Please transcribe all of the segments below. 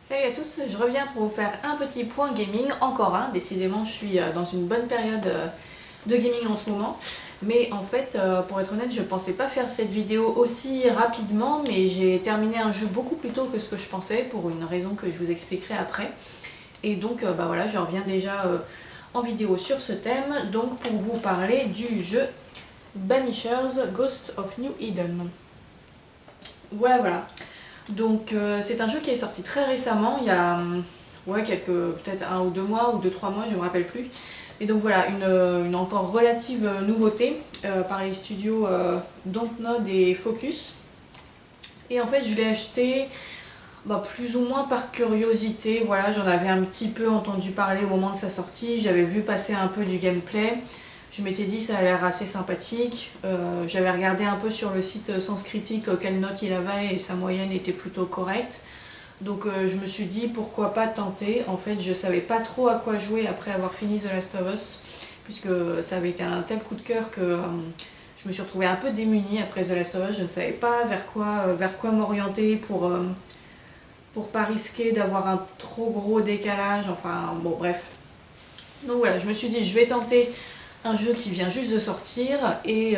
Salut à tous, je reviens pour vous faire un petit point gaming, encore un, décidément je suis dans une bonne période de gaming en ce moment. Mais en fait, pour être honnête, je pensais pas faire cette vidéo aussi rapidement, mais j'ai terminé un jeu beaucoup plus tôt que ce que je pensais, pour une raison que je vous expliquerai après. Et donc voilà, je reviens déjà en vidéo sur ce thème, donc pour vous parler du jeu Banishers Ghost of New Eden. Voilà. Donc c'est un jeu qui est sorti très récemment, il y a ouais, peut-être 1 ou 2 mois ou 2-3 mois, je ne me rappelle plus. Et donc voilà, une encore relative nouveauté par les studios Dontnod et Focus. Et en fait je l'ai acheté plus ou moins par curiosité, voilà, j'en avais un petit peu entendu parler au moment de sa sortie, j'avais vu passer un peu du gameplay. Je m'étais dit ça a l'air assez sympathique, j'avais regardé un peu sur le site Sens Critique quelle note il avait et sa moyenne était plutôt correcte. Donc je me suis dit pourquoi pas tenter. En fait je savais pas trop à quoi jouer après avoir fini The Last of Us, puisque ça avait été un tel coup de cœur que je me suis retrouvée un peu démunie après The Last of Us. Je ne savais pas vers quoi m'orienter pour pas risquer d'avoir un trop gros décalage, enfin bon bref. Donc voilà, je me suis dit je vais tenter un jeu qui vient juste de sortir et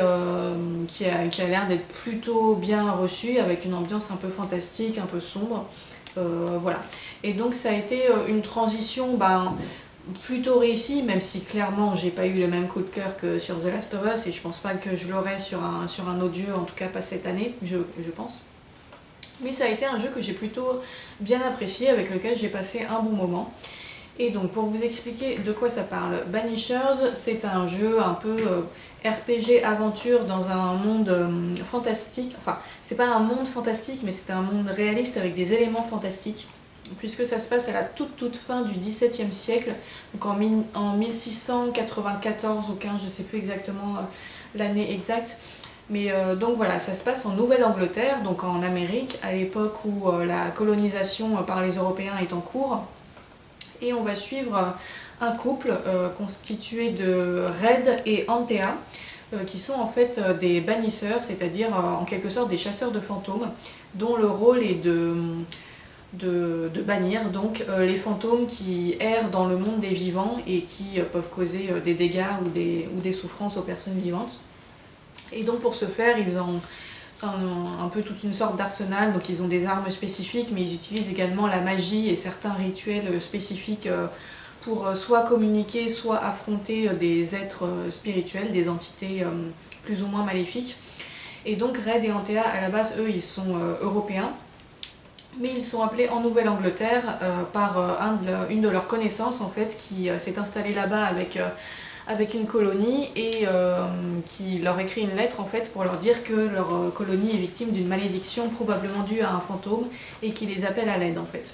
qui a l'air d'être plutôt bien reçu, avec une ambiance un peu fantastique, un peu sombre. Voilà. Et donc ça a été une transition plutôt réussie, même si clairement j'ai pas eu le même coup de cœur que sur The Last of Us, et je pense pas que je l'aurai sur un autre jeu, en tout cas pas cette année, je pense. Mais ça a été un jeu que j'ai plutôt bien apprécié, avec lequel j'ai passé un bon moment. Et donc pour vous expliquer de quoi ça parle, Banishers c'est un jeu un peu RPG aventure dans un monde fantastique. Enfin, c'est pas un monde fantastique, mais c'est un monde réaliste avec des éléments fantastiques, puisque ça se passe à la toute fin du XVIIe siècle, donc en 1694 ou 15, je sais plus exactement l'année exacte. Mais donc voilà, ça se passe en Nouvelle-Angleterre, donc en Amérique, à l'époque où la colonisation par les Européens est en cours. Et on va suivre un couple constitué de Red et Antea, qui sont en fait des bannisseurs, c'est-à-dire en quelque sorte des chasseurs de fantômes, dont le rôle est de bannir donc les fantômes qui errent dans le monde des vivants et qui peuvent causer des dégâts ou des souffrances aux personnes vivantes. Et donc pour ce faire, ils ont un peu toute une sorte d'arsenal, donc ils ont des armes spécifiques, mais ils utilisent également la magie et certains rituels spécifiques pour soit communiquer, soit affronter des êtres spirituels, des entités plus ou moins maléfiques. Et donc Red et Antea, à la base, eux, ils sont européens, mais ils sont appelés en Nouvelle-Angleterre par une de leurs connaissances, en fait, qui s'est installée là-bas avec une colonie et qui leur écrit une lettre en fait pour leur dire que leur colonie est victime d'une malédiction probablement due à un fantôme et qui les appelle à l'aide en fait.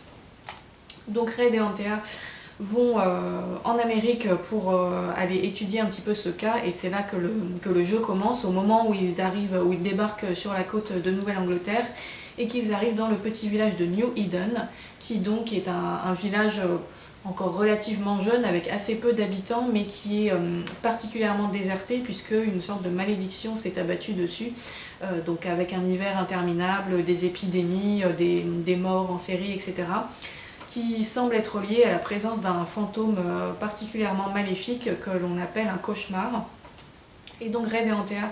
Donc Red et Antea vont en Amérique pour aller étudier un petit peu ce cas, et c'est là que le jeu commence, au moment où ils débarquent sur la côte de Nouvelle-Angleterre et qu'ils arrivent dans le petit village de New Eden, qui donc est un village encore relativement jeune, avec assez peu d'habitants, mais qui est particulièrement déserté, puisque une sorte de malédiction s'est abattue dessus, donc avec un hiver interminable, des épidémies, des morts en série, etc., qui semble être lié à la présence d'un fantôme particulièrement maléfique que l'on appelle un cauchemar. Et donc Red et Antea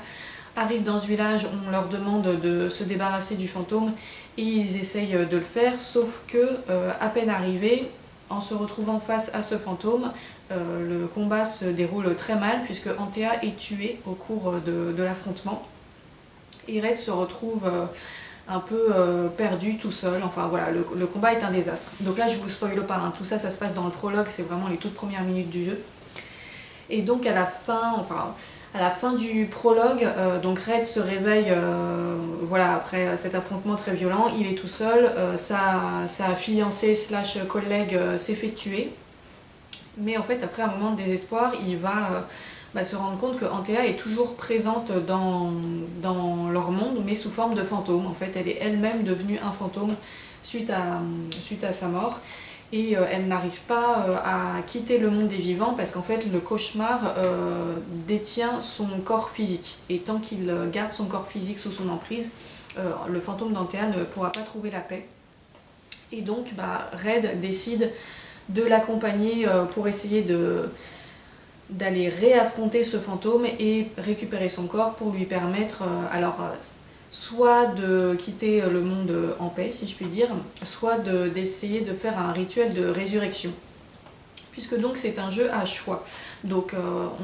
arrivent dans ce village, on leur demande de se débarrasser du fantôme, et ils essayent de le faire, sauf que, à peine arrivés, en se retrouvant face à ce fantôme, le combat se déroule très mal, puisque Antea est tuée au cours de l'affrontement. Et Red se retrouve un peu perdu tout seul, enfin voilà, le combat est un désastre. Donc là je vous spoile pas, hein. Tout ça, ça se passe dans le prologue, c'est vraiment les toutes premières minutes du jeu. Et donc à la fin du prologue, donc Red se réveille voilà, après cet affrontement très violent, il est tout seul, sa fiancée slash collègue s'est fait tuer. Mais en fait après un moment de désespoir, il va se rendre compte que Antea est toujours présente dans leur monde, mais sous forme de fantôme. En fait elle est elle-même devenue un fantôme suite à sa mort. Et elle n'arrive pas à quitter le monde des vivants, parce qu'en fait le cauchemar détient son corps physique, et tant qu'il garde son corps physique sous son emprise, le fantôme d'Antea ne pourra pas trouver la paix. Et donc Red décide de l'accompagner pour essayer d'aller réaffronter ce fantôme et récupérer son corps pour lui permettre soit de quitter le monde en paix, si je puis dire, soit d'essayer de faire un rituel de résurrection. Puisque donc c'est un jeu à choix. Donc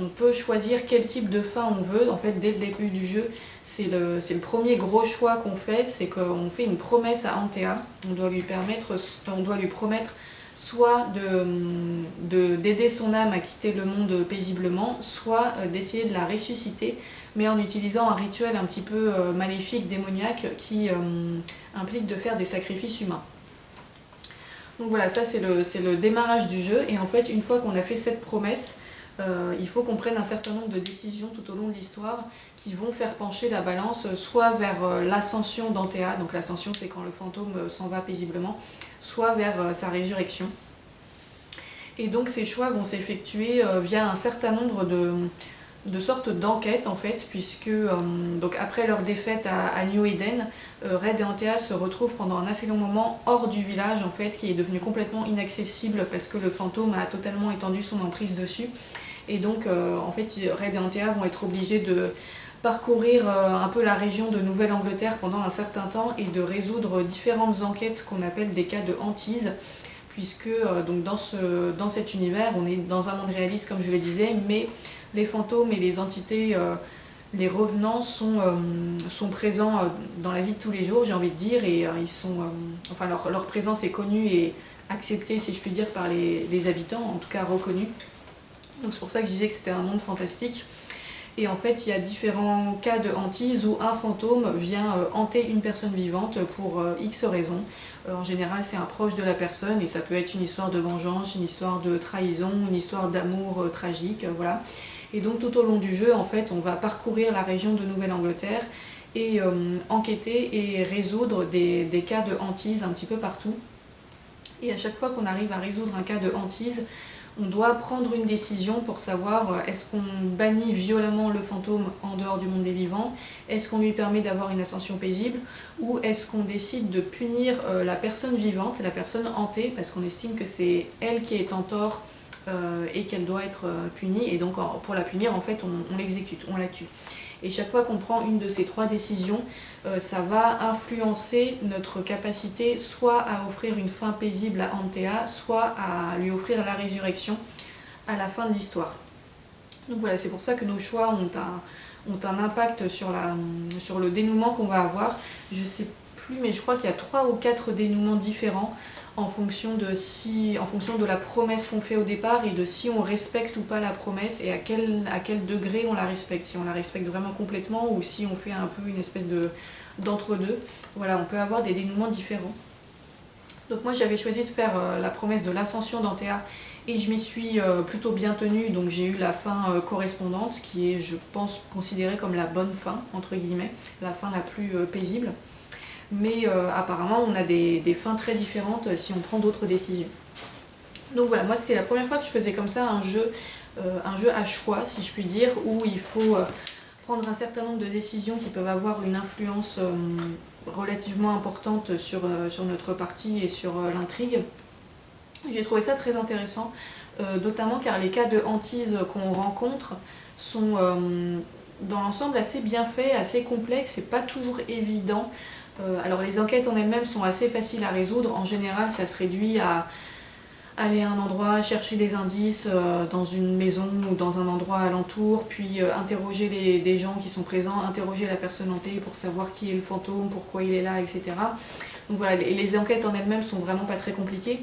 on peut choisir quel type de fin on veut. En fait, dès le début du jeu, c'est le premier gros choix qu'on fait, c'est qu'on fait une promesse à Antea. On doit lui promettre soit d'aider son âme à quitter le monde paisiblement, soit d'essayer de la ressusciter, mais en utilisant un rituel un petit peu maléfique, démoniaque, qui implique de faire des sacrifices humains. Donc voilà, ça c'est le démarrage du jeu, et en fait une fois qu'on a fait cette promesse, il faut qu'on prenne un certain nombre de décisions tout au long de l'histoire qui vont faire pencher la balance soit vers l'ascension d'Antea, donc l'ascension c'est quand le fantôme s'en va paisiblement, soit vers sa résurrection. Et donc ces choix vont s'effectuer via un certain nombre de sortes d'enquêtes en fait, puisque donc après leur défaite à New Eden, Red et Antea se retrouvent pendant un assez long moment hors du village en fait, qui est devenu complètement inaccessible parce que le fantôme a totalement étendu son emprise dessus. Et donc en fait Red et Antea vont être obligés de parcourir un peu la région de Nouvelle-Angleterre pendant un certain temps et de résoudre différentes enquêtes qu'on appelle des cas de hantise, puisque donc dans cet univers on est dans un monde réaliste comme je le disais, mais les fantômes et les entités, les revenants sont présents dans la vie de tous les jours, j'ai envie de dire, et leur présence est connue et acceptée, si je puis dire, par les habitants, en tout cas reconnue. Donc c'est pour ça que je disais que c'était un monde fantastique. Et en fait, il y a différents cas de hantise où un fantôme vient hanter une personne vivante pour X raisons. En général, c'est un proche de la personne et ça peut être une histoire de vengeance, une histoire de trahison, une histoire d'amour tragique, voilà. Et donc tout au long du jeu, en fait, on va parcourir la région de Nouvelle-Angleterre et enquêter et résoudre des cas de hantise un petit peu partout. Et à chaque fois qu'on arrive à résoudre un cas de hantise, on doit prendre une décision pour savoir est-ce qu'on bannit violemment le fantôme en dehors du monde des vivants, est-ce qu'on lui permet d'avoir une ascension paisible, ou est-ce qu'on décide de punir la personne vivante, la personne hantée, parce qu'on estime que c'est elle qui est en tort et qu'elle doit être punie, et donc pour la punir en fait on l'exécute, on la tue. Et chaque fois qu'on prend une de ces trois décisions, ça va influencer notre capacité soit à offrir une fin paisible à Antea, soit à lui offrir la résurrection à la fin de l'histoire. Donc voilà, c'est pour ça que nos choix ont un impact sur le dénouement qu'on va avoir. Je sais plus, mais je crois qu'il y a 3 ou 4 dénouements différents en fonction de la promesse qu'on fait au départ et de si on respecte ou pas la promesse et à quel degré on la respecte. Si on la respecte vraiment complètement ou si on fait un peu une espèce d'entre-deux. Voilà, on peut avoir des dénouements différents. Donc moi j'avais choisi de faire la promesse de l'ascension d'Antea et je m'y suis plutôt bien tenue, donc j'ai eu la fin correspondante qui est, je pense, considérée comme la bonne fin, entre guillemets, la fin la plus paisible. Mais apparemment on a des fins très différentes si on prend d'autres décisions. Donc voilà, moi c'est la première fois que je faisais comme ça un jeu à choix, si je puis dire, où il faut prendre un certain nombre de décisions qui peuvent avoir une influence relativement importante sur notre partie et sur l'intrigue. J'ai trouvé ça très intéressant, notamment car les cas de hantise qu'on rencontre sont dans l'ensemble assez bien faits, assez complexes, c'est pas toujours évident. Alors les enquêtes en elles-mêmes sont assez faciles à résoudre, en général ça se réduit à aller à un endroit, chercher des indices dans une maison ou dans un endroit alentour, puis interroger des gens qui sont présents, interroger la personne hantée pour savoir qui est le fantôme, pourquoi il est là, etc. Donc voilà, les enquêtes en elles-mêmes sont vraiment pas très compliquées.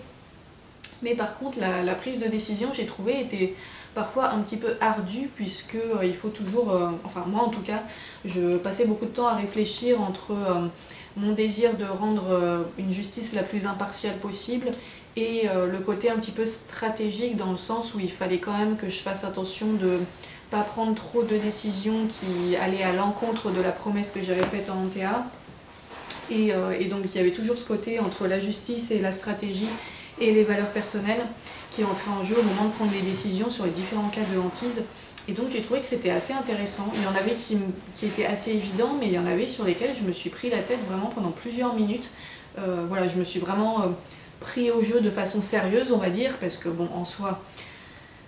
Mais par contre, la prise de décision, j'ai trouvé, était parfois un petit peu ardue, puisque il faut toujours, enfin moi en tout cas, je passais beaucoup de temps à réfléchir entre mon désir de rendre une justice la plus impartiale possible et le côté un petit peu stratégique, dans le sens où il fallait quand même que je fasse attention de ne pas prendre trop de décisions qui allaient à l'encontre de la promesse que j'avais faite en Antea. Et donc il y avait toujours ce côté entre la justice et la stratégie et les valeurs personnelles qui entraient en jeu au moment de prendre les décisions sur les différents cas de hantise. Et donc j'ai trouvé que c'était assez intéressant. Il y en avait qui étaient assez évidents, mais il y en avait sur lesquels je me suis pris la tête vraiment pendant plusieurs minutes. Voilà, je me suis vraiment pris au jeu de façon sérieuse, on va dire, parce que bon, en soi,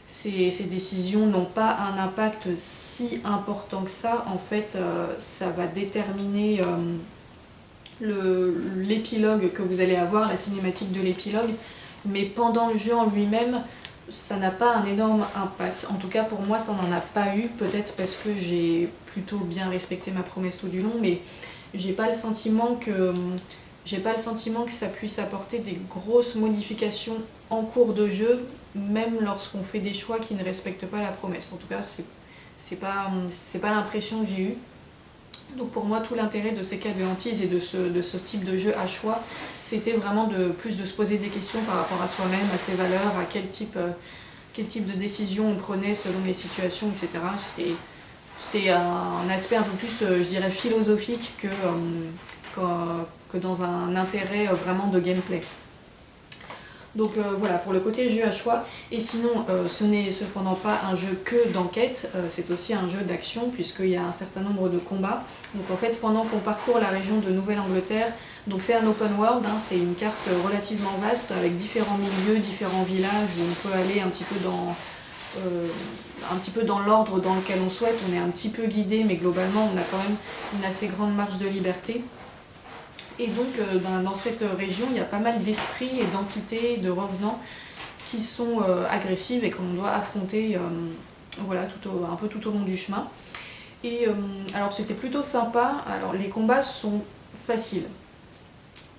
ces décisions n'ont pas un impact si important que ça. En fait, ça va déterminer l'épilogue que vous allez avoir, la cinématique de l'épilogue, mais pendant le jeu en lui-même, ça n'a pas un énorme impact. En tout cas, pour moi, ça n'en a pas eu, peut-être parce que j'ai plutôt bien respecté ma promesse tout du long, mais j'ai pas le sentiment que ça puisse apporter des grosses modifications en cours de jeu, même lorsqu'on fait des choix qui ne respectent pas la promesse. En tout cas, c'est pas l'impression que j'ai eue. Donc pour moi, tout l'intérêt de ces cas de hantise et de ce type de jeu à choix, c'était vraiment plus de se poser des questions par rapport à soi-même, à ses valeurs, à quel type de décision on prenait selon les situations, etc. C'était un aspect un peu plus, je dirais, philosophique que dans un intérêt vraiment de gameplay. Donc voilà, pour le côté jeu à choix. Et sinon, ce n'est cependant pas un jeu que d'enquête, c'est aussi un jeu d'action, puisqu'il y a un certain nombre de combats. Donc en fait, pendant qu'on parcourt la région de Nouvelle-Angleterre, donc c'est un open world, hein, c'est une carte relativement vaste, avec différents milieux, différents villages, où on peut aller un petit peu dans l'ordre dans lequel on souhaite. On est un petit peu guidé, mais globalement, on a quand même une assez grande marge de liberté. Et donc dans cette région, il y a pas mal d'esprits et d'entités, de revenants qui sont agressives et qu'on doit affronter voilà, un peu tout au long du chemin. Et alors c'était plutôt sympa. Alors les combats sont faciles.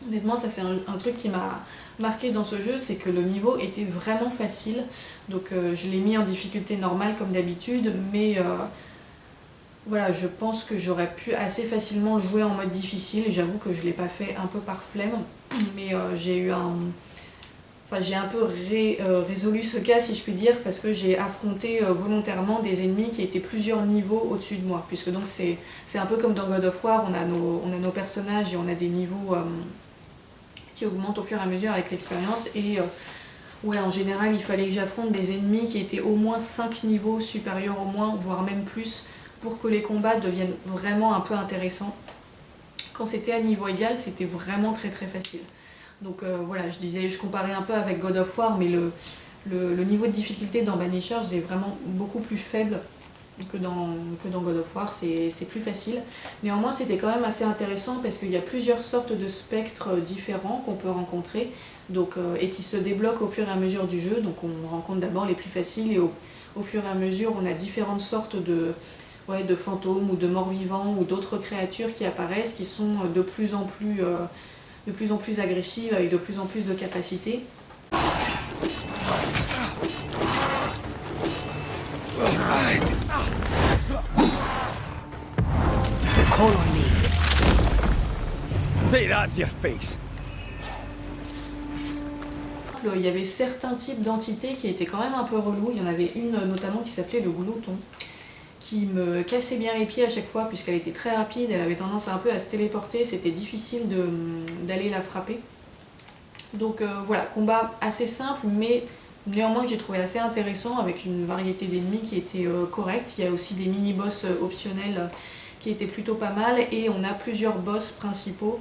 Honnêtement, ça c'est un truc qui m'a marqué dans ce jeu, c'est que le niveau était vraiment facile. Donc je l'ai mis en difficulté normale comme d'habitude, mais voilà, je pense que j'aurais pu assez facilement le jouer en mode difficile, et j'avoue que je ne l'ai pas fait un peu par flemme, mais j'ai un peu résolu ce cas, si je puis dire, parce que j'ai affronté volontairement des ennemis qui étaient plusieurs niveaux au-dessus de moi, puisque donc c'est un peu comme dans God of War, on a nos personnages et on a des niveaux qui augmentent au fur et à mesure avec l'expérience, et ouais, en général, il fallait que j'affronte des ennemis qui étaient au moins 5 niveaux supérieurs au moins, voire même plus, pour que les combats deviennent vraiment un peu intéressants. Quand c'était à niveau égal, c'était vraiment très très facile. Donc voilà, je comparais un peu avec God of War, mais le niveau de difficulté dans Banishers est vraiment beaucoup plus faible que dans God of War, c'est plus facile. Néanmoins, c'était quand même assez intéressant parce qu'il y a plusieurs sortes de spectres différents qu'on peut rencontrer, donc, et qui se débloquent au fur et à mesure du jeu. Donc on rencontre d'abord les plus faciles, et au fur et à mesure, on a différentes sortes de fantômes ou de morts-vivants ou d'autres créatures qui apparaissent, qui sont de plus en plus agressives, avec de plus en plus de capacités. Call on me. Say that to your face. Il y avait certains types d'entités qui étaient quand même un peu relous. Il y en avait une notamment qui s'appelait le glouton, qui me cassait bien les pieds à chaque fois puisqu'elle était très rapide, elle avait tendance un peu à se téléporter, c'était difficile d'aller la frapper. Donc voilà, combat assez simple, mais néanmoins que j'ai trouvé assez intéressant, avec une variété d'ennemis qui était correcte. Il y a aussi des mini-boss optionnels qui étaient plutôt pas mal, et on a plusieurs boss principaux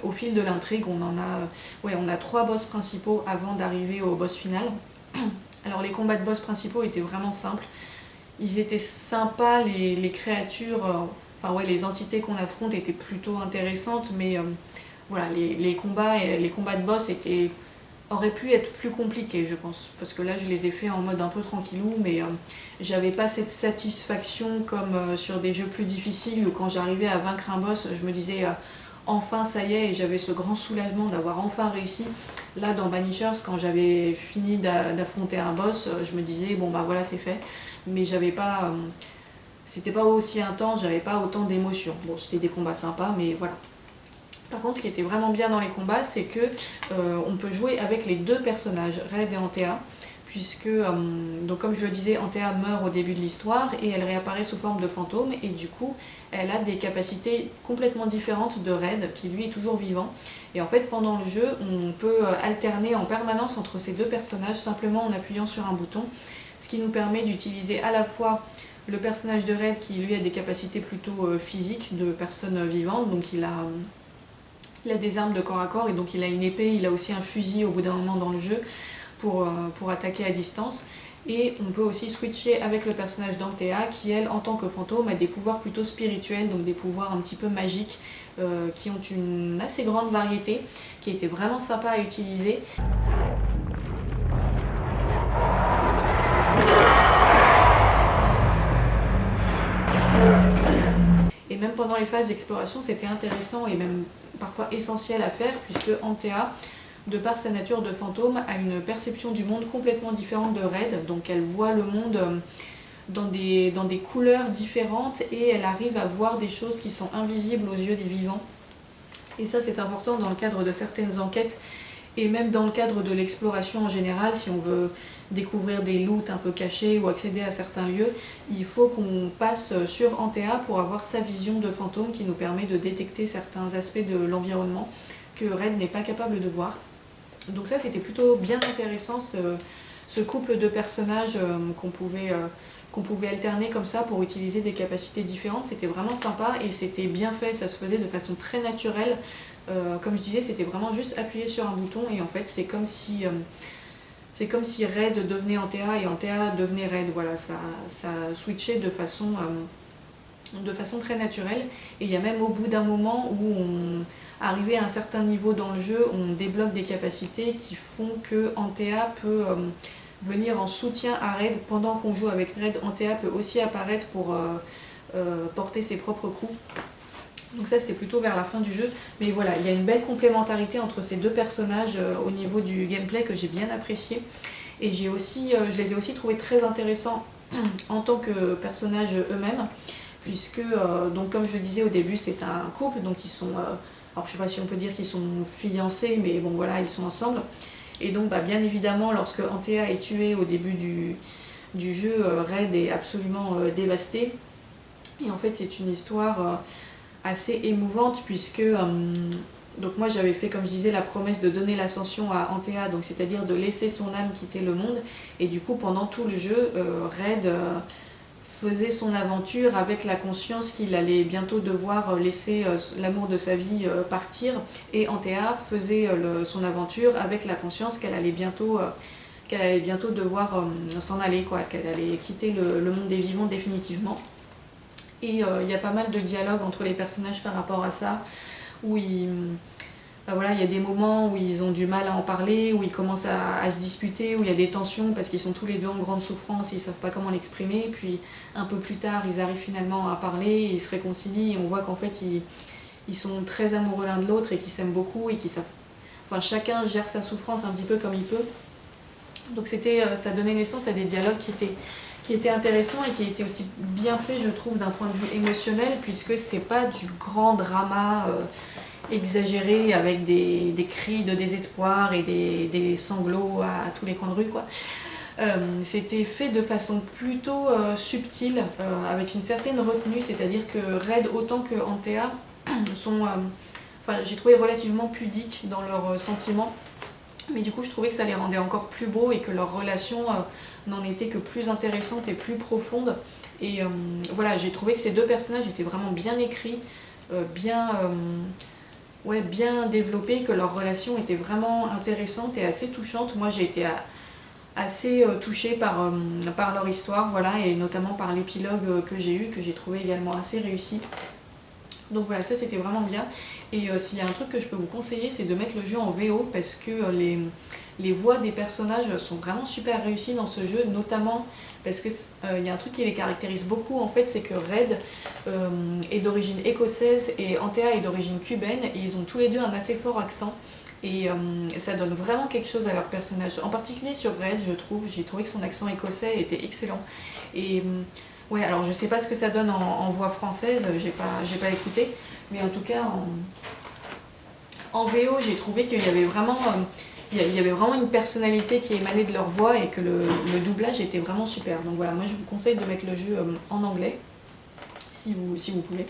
au fil de l'intrigue. On a 3 boss principaux avant d'arriver au boss final. Alors les combats de boss principaux étaient vraiment simples. Ils étaient sympas, les créatures, les entités qu'on affronte étaient plutôt intéressantes, mais voilà, les combats de boss auraient pu être plus compliqués, je pense, parce que là je les ai fait en mode un peu tranquillou, mais j'avais pas cette satisfaction comme sur des jeux plus difficiles, où quand j'arrivais à vaincre un boss, je me disais enfin ça y est, et j'avais ce grand soulagement d'avoir enfin réussi. Là dans Banishers, quand j'avais fini d'affronter un boss, je me disais bon bah voilà, c'est fait, mais c'était pas aussi intense, j'avais pas autant d'émotions. Bon, c'était des combats sympas, mais voilà. Par contre, ce qui était vraiment bien dans les combats, c'est que on peut jouer avec les 2 personnages, Red et Antea, puisque, donc comme je le disais, Antea meurt au début de l'histoire et elle réapparaît sous forme de fantôme, et du coup, elle a des capacités complètement différentes de Red, qui lui est toujours vivant. Et en fait, pendant le jeu, on peut alterner en permanence entre ces 2 personnages, simplement en appuyant sur un bouton, ce qui nous permet d'utiliser à la fois le personnage de Red, qui lui a des capacités plutôt physiques de personne vivante, donc il Il a des armes de corps à corps et donc il a une épée, il a aussi un fusil au bout d'un moment dans le jeu pour attaquer à distance. Et on peut aussi switcher avec le personnage d'Antea qui, elle, en tant que fantôme, a des pouvoirs plutôt spirituels, donc des pouvoirs un petit peu magiques, qui ont une assez grande variété, qui était vraiment sympa à utiliser. Et même pendant les phases d'exploration, c'était intéressant et même parfois essentiel à faire, puisque Antea, de par sa nature de fantôme, a une perception du monde complètement différente de Red, donc elle voit le monde dans des couleurs différentes et elle arrive à voir des choses qui sont invisibles aux yeux des vivants. Et ça, c'est important dans le cadre de certaines enquêtes et même dans le cadre de l'exploration en général. Si on veut découvrir des loots un peu cachés ou accéder à certains lieux, il faut qu'on passe sur Antea pour avoir sa vision de fantôme qui nous permet de détecter certains aspects de l'environnement que Red n'est pas capable de voir. Donc ça, c'était plutôt bien intéressant, ce couple de personnages qu'on pouvait alterner comme ça pour utiliser des capacités différentes. C'était vraiment sympa et c'était bien fait, ça se faisait de façon très naturelle. Comme je disais, c'était vraiment juste appuyer sur un bouton et en fait c'est comme si Red devenait Antea et Antea devenait Red. Voilà, ça switchait de façon très naturelle. Et il y a même au bout d'un moment où arrivé à un certain niveau dans le jeu, on débloque des capacités qui font que Antea peut venir en soutien à Red. Pendant qu'on joue avec Red, Antea peut aussi apparaître pour porter ses propres coups. Donc ça, c'était plutôt vers la fin du jeu. Mais voilà, il y a une belle complémentarité entre ces deux personnages au niveau du gameplay que j'ai bien apprécié. Et je les ai aussi trouvés très intéressants en tant que personnages eux-mêmes. Puisque, donc comme je le disais au début, c'est un couple, donc ils sont... alors je sais pas si on peut dire qu'ils sont fiancés, mais bon voilà, ils sont ensemble. Et donc bien évidemment, lorsque Antea est tuée au début du jeu, Red est absolument dévasté. Et en fait c'est une histoire assez émouvante puisque donc moi j'avais fait, comme je disais, la promesse de donner l'ascension à Antea, donc c'est-à-dire de laisser son âme quitter le monde. Et du coup pendant tout le jeu, Red faisait son aventure avec la conscience qu'il allait bientôt devoir laisser l'amour de sa vie partir, et Antea faisait son aventure avec la conscience qu'elle allait bientôt devoir s'en aller, qu'elle allait quitter le monde des vivants définitivement. Et il y a pas mal de dialogues entre les personnages par rapport à ça, où voilà, il y a des moments où ils ont du mal à en parler, où ils commencent à se disputer, où il y a des tensions parce qu'ils sont tous les deux en grande souffrance et ils ne savent pas comment l'exprimer. Puis un peu plus tard, ils arrivent finalement à parler, ils se réconcilient et on voit qu'en fait ils sont très amoureux l'un de l'autre et qu'ils s'aiment beaucoup et qu'ils savent... Enfin, chacun gère sa souffrance un petit peu comme il peut. Donc ça donnait naissance à des dialogues qui étaient intéressants et qui étaient aussi bien faits, je trouve, d'un point de vue émotionnel, puisque c'est pas du grand drama exagéré avec des cris de désespoir et des sanglots à tous les coins de rue, quoi. C'était fait de façon plutôt subtile, avec une certaine retenue, c'est-à-dire que Red autant que Antea sont, j'ai trouvé relativement pudiques dans leurs sentiments, mais du coup je trouvais que ça les rendait encore plus beaux et que leur relation n'en était que plus intéressante et plus profonde. Et voilà, j'ai trouvé que ces deux personnages étaient vraiment bien écrits, bien développés, que leur relation était vraiment intéressante et assez touchante. Moi j'ai été assez touchée par leur histoire, voilà, et notamment par l'épilogue que j'ai eu, que j'ai trouvé également assez réussi. Donc voilà, ça c'était vraiment bien. Et s'il y a un truc que je peux vous conseiller, c'est de mettre le jeu en VO, parce que les voix des personnages sont vraiment super réussies dans ce jeu, notamment parce que y a un truc qui les caractérise beaucoup en fait, c'est que Red est d'origine écossaise et Antea est d'origine cubaine, et ils ont tous les deux un assez fort accent. Et ça donne vraiment quelque chose à leur personnage. En particulier sur Red, j'ai trouvé que son accent écossais était excellent. Et ouais, alors je sais pas ce que ça donne en voix française, j'ai pas écouté, mais en tout cas en VO j'ai trouvé qu'il y avait vraiment une personnalité qui émanait de leur voix et que le doublage était vraiment super. Donc voilà, moi je vous conseille de mettre le jeu en anglais si vous pouvez.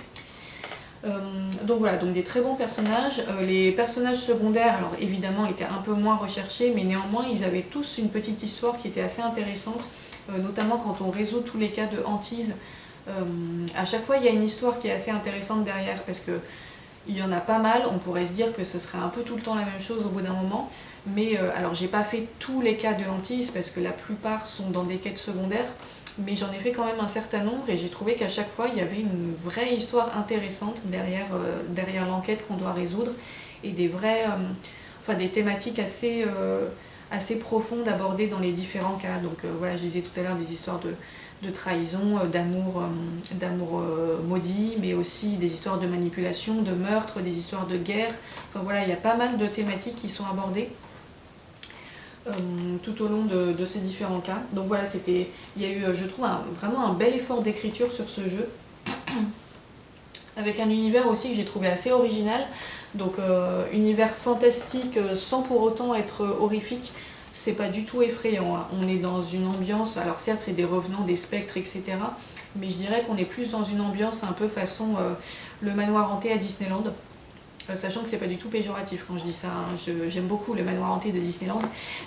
Donc voilà, donc des très bons personnages. Les personnages secondaires, alors évidemment, étaient un peu moins recherchés, mais néanmoins ils avaient tous une petite histoire qui était assez intéressante, notamment quand on résout tous les cas de hantise. À chaque fois il y a une histoire qui est assez intéressante derrière, parce que il y en a pas mal, on pourrait se dire que ce serait un peu tout le temps la même chose au bout d'un moment, mais alors j'ai pas fait tous les cas de hantise parce que la plupart sont dans des quêtes secondaires, mais j'en ai fait quand même un certain nombre et j'ai trouvé qu'à chaque fois il y avait une vraie histoire intéressante derrière l'enquête qu'on doit résoudre et des thématiques assez profondes abordées dans les différents cas. Donc voilà, je disais tout à l'heure des histoires de trahison, d'amour maudit, mais aussi des histoires de manipulation, de meurtre, des histoires de guerre. Enfin voilà, il y a pas mal de thématiques qui sont abordées tout au long de ces différents cas. Donc voilà, il y a eu, je trouve, vraiment un bel effort d'écriture sur ce jeu, avec un univers aussi que j'ai trouvé assez original. Donc univers fantastique sans pour autant être horrifique. C'est pas du tout effrayant, hein. On est dans une ambiance, alors certes c'est des revenants, des spectres, etc. Mais je dirais qu'on est plus dans une ambiance un peu façon le manoir hanté à Disneyland. Sachant que c'est pas du tout péjoratif quand je dis ça, hein. J'aime beaucoup le manoir hanté de Disneyland.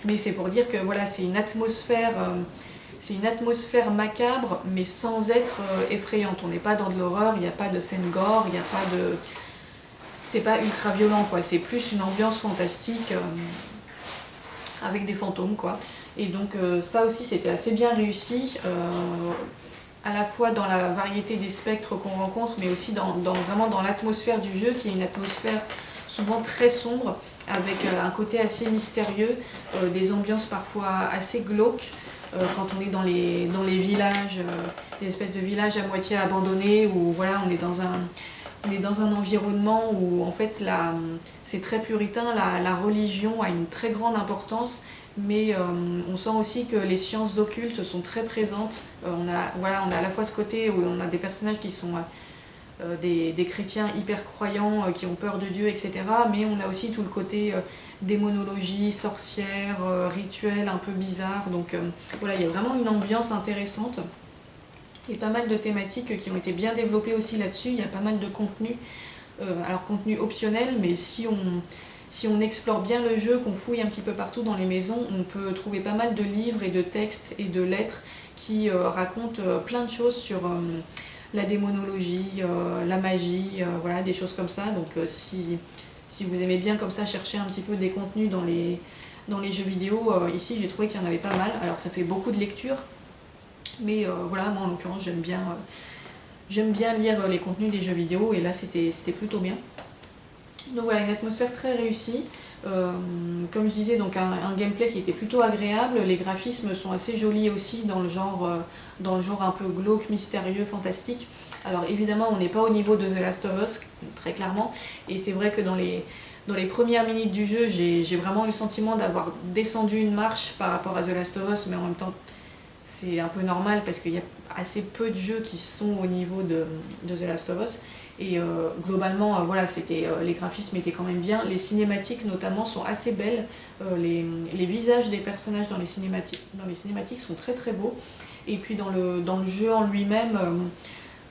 Mais c'est pour dire que voilà, c'est une atmosphère macabre, mais sans être effrayante. On n'est pas dans de l'horreur, il n'y a pas de scène gore, il n'y a pas de... C'est pas ultra violent, quoi. C'est plus une ambiance fantastique... avec des fantômes, quoi. Et donc ça aussi c'était assez bien réussi, à la fois dans la variété des spectres qu'on rencontre, mais aussi vraiment dans l'atmosphère du jeu, qui est une atmosphère souvent très sombre, avec un côté assez mystérieux, des ambiances parfois assez glauques, quand on est dans les villages, des espèces de villages à moitié abandonnés, où voilà, on est dans un environnement où en fait c'est très puritain, la religion a une très grande importance, mais on sent aussi que les sciences occultes sont très présentes. On a à la fois ce côté où on a des personnages qui sont des chrétiens hyper croyants, qui ont peur de Dieu, etc. Mais on a aussi tout le côté démonologie, sorcière, rituel un peu bizarre. Donc voilà, il y a vraiment une ambiance intéressante. Il y a pas mal de thématiques qui ont été bien développées aussi là-dessus, il y a pas mal de contenu, alors contenu optionnel, mais si on explore bien le jeu, qu'on fouille un petit peu partout dans les maisons, on peut trouver pas mal de livres et de textes et de lettres qui racontent plein de choses sur la démonologie, la magie, voilà, des choses comme ça. Donc si vous aimez bien comme ça chercher un petit peu des contenus dans les jeux vidéo, ici j'ai trouvé qu'il y en avait pas mal. Alors ça fait beaucoup de lecture, mais voilà, moi en l'occurrence j'aime bien lire les contenus des jeux vidéo et là c'était plutôt bien. Donc voilà, une atmosphère très réussie. Comme je disais, donc un gameplay qui était plutôt agréable. Les graphismes sont assez jolis aussi dans le genre un peu glauque, mystérieux, fantastique. Alors évidemment on n'est pas au niveau de The Last of Us, très clairement, et c'est vrai que dans les premières minutes du jeu, j'ai vraiment eu le sentiment d'avoir descendu une marche par rapport à The Last of Us, mais en même temps c'est un peu normal parce qu'il y a assez peu de jeux qui sont au niveau de The Last of Us. Et globalement, voilà, les graphismes étaient quand même bien. Les cinématiques notamment sont assez belles. Les visages des personnages dans les cinématiques sont très très beaux. Et puis dans le jeu en lui-même,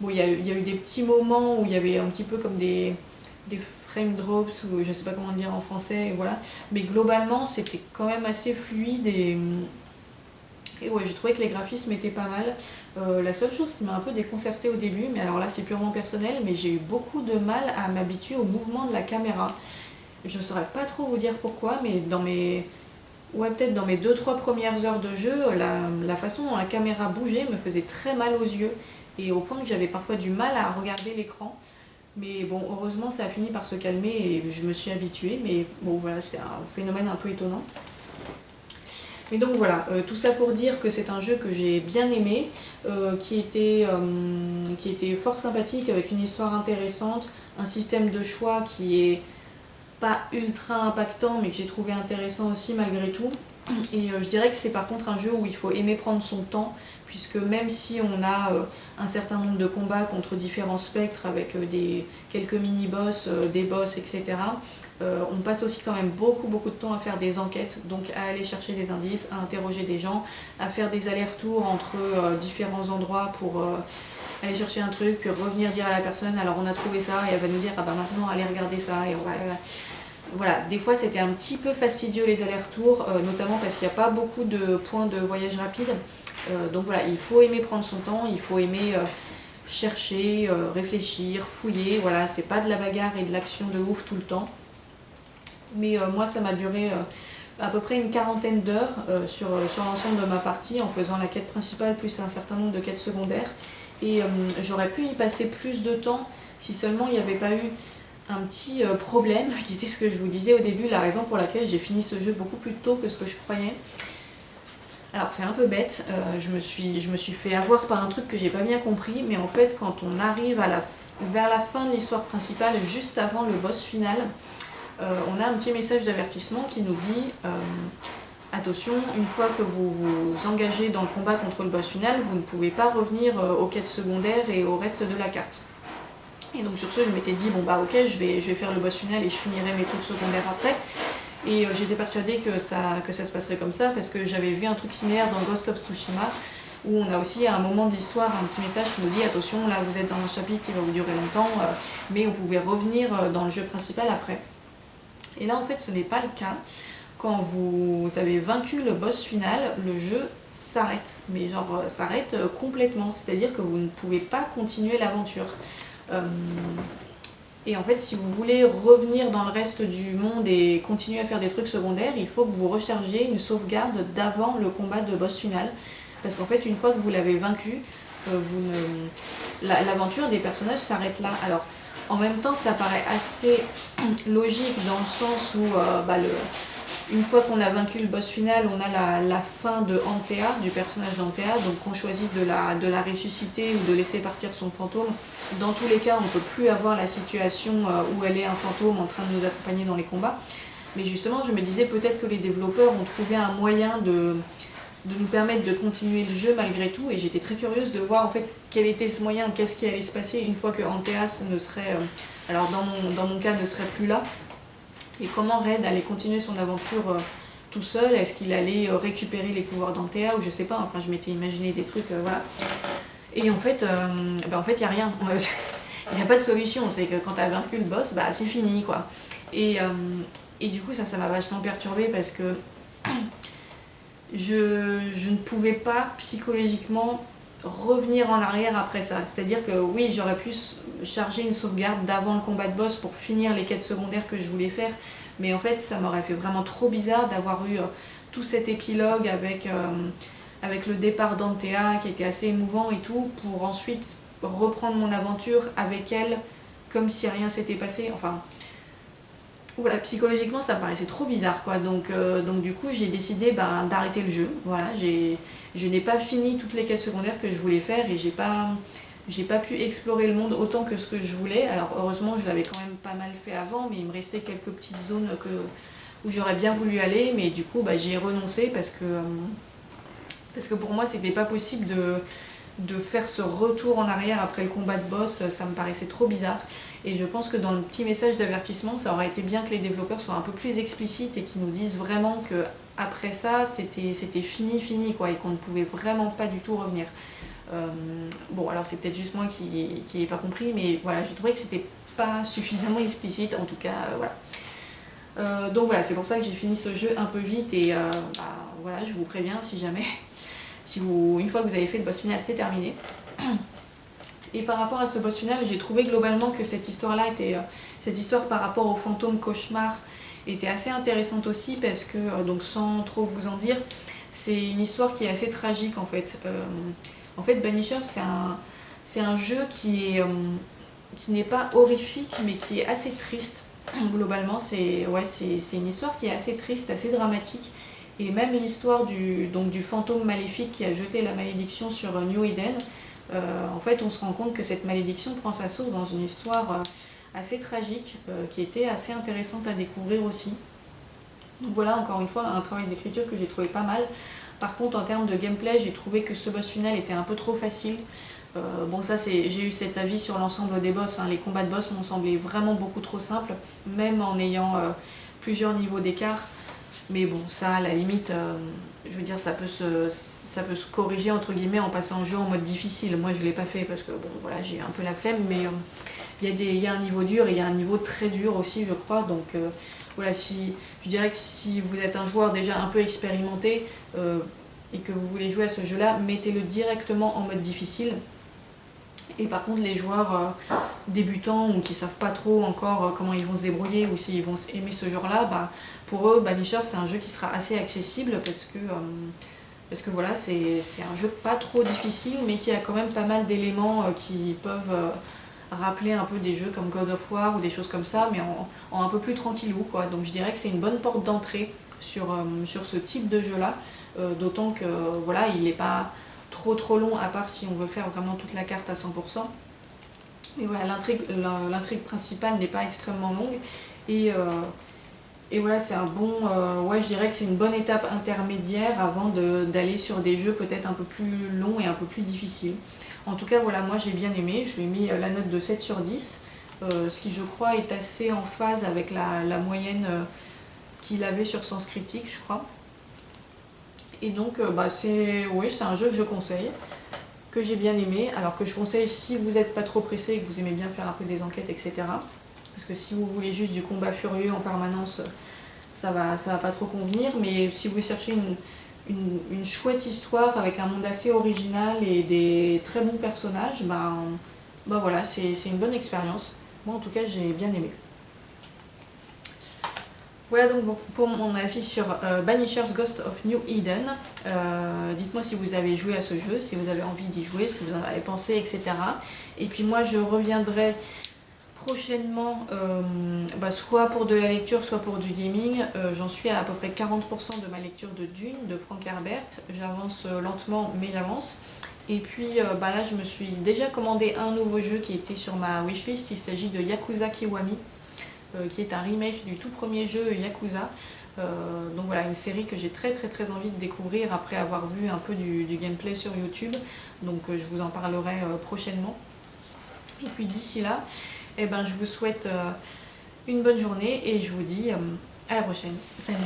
bon, il y a eu des petits moments où il y avait un petit peu comme des frame drops, ou je sais pas comment dire en français, voilà. Mais globalement, c'était quand même assez fluide et ouais, j'ai trouvé que les graphismes étaient pas mal. La seule chose qui m'a un peu déconcertée au début, mais alors là c'est purement personnel, mais j'ai eu beaucoup de mal à m'habituer au mouvement de la caméra. Je saurais pas trop vous dire pourquoi, mais peut-être dans mes 2-3 premières heures de jeu, la façon dont la caméra bougeait me faisait très mal aux yeux, et au point que j'avais parfois du mal à regarder l'écran. Mais bon, heureusement ça a fini par se calmer et je me suis habituée, mais bon voilà, c'est un phénomène un peu étonnant. Mais donc voilà, tout ça pour dire que c'est un jeu que j'ai bien aimé, qui était fort sympathique, avec une histoire intéressante, un système de choix qui est pas ultra impactant, mais que j'ai trouvé intéressant aussi malgré tout. Et je dirais que c'est par contre un jeu où il faut aimer prendre son temps, puisque même si on a un certain nombre de combats contre différents spectres avec quelques mini-boss, des boss, etc., on passe aussi quand même beaucoup de temps à faire des enquêtes, donc à aller chercher des indices, à interroger des gens, à faire des allers-retours entre différents endroits pour aller chercher un truc, puis revenir dire à la personne alors on a trouvé ça, et elle va nous dire ah bah maintenant allez regarder ça, et voilà, des fois c'était un petit peu fastidieux les allers-retours, notamment parce qu'il n'y a pas beaucoup de points de voyage rapide. Donc voilà, il faut aimer prendre son temps, il faut aimer chercher, réfléchir, fouiller, voilà, c'est pas de la bagarre et de l'action de ouf tout le temps. Mais moi ça m'a duré à peu près une quarantaine d'heures sur l'ensemble de ma partie en faisant la quête principale plus un certain nombre de quêtes secondaires. Et j'aurais pu y passer plus de temps si seulement il n'y avait pas eu un petit problème, qui était ce que je vous disais au début, la raison pour laquelle j'ai fini ce jeu beaucoup plus tôt que ce que je croyais. Alors c'est un peu bête, je me suis fait avoir par un truc que j'ai pas bien compris, mais en fait quand on arrive vers la fin de l'histoire principale, juste avant le boss final, on a un petit message d'avertissement qui nous dit attention, une fois que vous vous engagez dans le combat contre le boss final, vous ne pouvez pas revenir aux quêtes secondaires et au reste de la carte. Et donc sur ce, je m'étais dit, bon bah ok, je vais faire le boss final et je finirai mes trucs secondaires après. Et j'étais persuadée que ça se passerait comme ça, parce que j'avais vu un truc similaire dans Ghost of Tsushima, où on a aussi à un moment de l'histoire un petit message qui nous dit, attention, là vous êtes dans un chapitre qui va vous durer longtemps, mais vous pouvez revenir dans le jeu principal après. Et là en fait ce n'est pas le cas. Quand vous avez vaincu le boss final, le jeu s'arrête, mais genre s'arrête complètement, c'est-à-dire que vous ne pouvez pas continuer l'aventure. Et en fait, si vous voulez revenir dans le reste du monde et continuer à faire des trucs secondaires, il faut que vous rechargiez une sauvegarde d'avant le combat de boss final. Parce qu'en fait, une fois que vous l'avez vaincu, l'aventure des personnages s'arrête là. Alors, en même temps, ça paraît assez logique dans le sens où une fois qu'on a vaincu le boss final, on a la fin de Antea, du personnage d'Antea, donc qu'on choisisse de la ressusciter ou de laisser partir son fantôme. Dans tous les cas, on ne peut plus avoir la situation où elle est un fantôme en train de nous accompagner dans les combats. Mais justement, je me disais peut-être que les développeurs ont trouvé un moyen de nous permettre de continuer le jeu malgré tout, et j'étais très curieuse de voir en fait quel était ce moyen, qu'est-ce qui allait se passer une fois que Antea ne serait, alors dans mon cas, ne serait plus là. Et comment Red allait continuer son aventure tout seul, est-ce qu'il allait récupérer les pouvoirs d'Antea ou je sais pas, enfin je m'étais imaginé des trucs, voilà. Et en fait, il n'y a rien, il n'y a pas de solution, c'est que quand tu as vaincu le boss, c'est fini quoi. Et du coup ça m'a vachement perturbée parce que je ne pouvais pas psychologiquement revenir en arrière après ça. C'est-à-dire que oui, j'aurais pu charger une sauvegarde d'avant le combat de boss pour finir les quêtes secondaires que je voulais faire, mais en fait ça m'aurait fait vraiment trop bizarre d'avoir eu tout cet épilogue avec le départ d'Antea qui était assez émouvant et tout, pour ensuite reprendre mon aventure avec elle comme si rien s'était passé. Enfin voilà, psychologiquement ça me paraissait trop bizarre quoi, donc du coup j'ai décidé d'arrêter le jeu. Voilà, je n'ai pas fini toutes les quêtes secondaires que je voulais faire et j'ai pas pu explorer le monde autant que ce que je voulais. Alors heureusement je l'avais quand même pas mal fait avant, mais il me restait quelques petites zones où j'aurais bien voulu aller, mais du coup j'y ai renoncé parce que pour moi c'était pas possible de faire ce retour en arrière après le combat de boss, ça me paraissait trop bizarre. Et je pense que dans le petit message d'avertissement, ça aurait été bien que les développeurs soient un peu plus explicites et qu'ils nous disent vraiment que après ça, c'était fini quoi, et qu'on ne pouvait vraiment pas du tout revenir. Bon, alors c'est peut-être juste moi qui n'ai pas compris, mais voilà, j'ai trouvé que c'était pas suffisamment explicite, en tout cas, voilà. Donc voilà, c'est pour ça que j'ai fini ce jeu un peu vite et voilà, je vous préviens si jamais, une fois que vous avez fait le boss final, c'est terminé. Et par rapport à ce boss final, j'ai trouvé globalement que cette histoire-là cette histoire par rapport au fantôme cauchemar était assez intéressante aussi parce que, donc sans trop vous en dire, c'est une histoire qui est assez tragique en fait. En fait, Banisher, c'est un jeu qui n'est pas horrifique mais qui est assez triste. Globalement, c'est une histoire qui est assez triste, assez dramatique. Et même l'histoire du fantôme maléfique qui a jeté la malédiction sur New Eden, en fait on se rend compte que cette malédiction prend sa source dans une histoire assez tragique qui était assez intéressante à découvrir aussi. Donc voilà, encore une fois un travail d'écriture que j'ai trouvé pas mal. Par contre en termes de gameplay, j'ai trouvé que ce boss final était un peu trop facile. Bon ça j'ai eu cet avis sur l'ensemble des boss, hein. Les combats de boss m'ont semblé vraiment beaucoup trop simples, même en ayant plusieurs niveaux d'écart. Mais bon, ça à la limite, je veux dire, ça peut se corriger entre guillemets en passant le jeu en mode difficile. Moi je l'ai pas fait parce que bon voilà, j'ai un peu la flemme, mais il y a un niveau dur et il y a un niveau très dur aussi je crois, donc voilà, je dirais que si vous êtes un joueur déjà un peu expérimenté et que vous voulez jouer à ce jeu là, mettez-le directement en mode difficile. Et par contre les joueurs débutants ou qui savent pas trop encore comment ils vont se débrouiller ou s'ils vont aimer ce genre-là, bah, pour eux Banisher c'est un jeu qui sera assez accessible parce que voilà, c'est un jeu pas trop difficile mais qui a quand même pas mal d'éléments qui peuvent rappeler un peu des jeux comme God of War ou des choses comme ça, mais en un peu plus tranquillou, quoi. Donc je dirais que c'est une bonne porte d'entrée sur ce type de jeu-là, d'autant que voilà, il n'est pas trop long, à part si on veut faire vraiment toute la carte à 100%. Mais voilà, l'intrigue principale n'est pas extrêmement longue, et voilà, c'est un bon, ouais, je dirais que c'est une bonne étape intermédiaire avant d'aller sur des jeux peut-être un peu plus longs et un peu plus difficiles. En tout cas, voilà, moi j'ai bien aimé, je lui ai mis la note de 7 sur 10, ce qui je crois est assez en phase avec la moyenne qu'il avait sur Sens Critique, je crois. Et donc, bah, c'est un jeu que je conseille, que j'ai bien aimé, alors que je conseille si vous n'êtes pas trop pressé et que vous aimez bien faire un peu des enquêtes, etc. Parce que si vous voulez juste du combat furieux en permanence, ça va pas trop convenir, mais si vous cherchez une chouette histoire avec un monde assez original et des très bons personnages, bah voilà, c'est une bonne expérience. Moi en tout cas j'ai bien aimé. Voilà donc pour mon avis sur Banisher's Ghost of New Eden. Dites-moi si vous avez joué à ce jeu, si vous avez envie d'y jouer, ce que vous en avez pensé, etc. Et puis moi je reviendrai prochainement, soit pour de la lecture, soit pour du gaming. J'en suis à peu près 40% de ma lecture de Dune, de Frank Herbert. J'avance lentement, mais j'avance. Et puis là, je me suis déjà commandé un nouveau jeu qui était sur ma wishlist. Il s'agit de Yakuza Kiwami, qui est un remake du tout premier jeu Yakuza. Donc voilà, une série que j'ai très envie de découvrir après avoir vu un peu du gameplay sur YouTube. Donc je vous en parlerai prochainement. Et puis d'ici là, eh ben, je vous souhaite une bonne journée et je vous dis à la prochaine. Salut!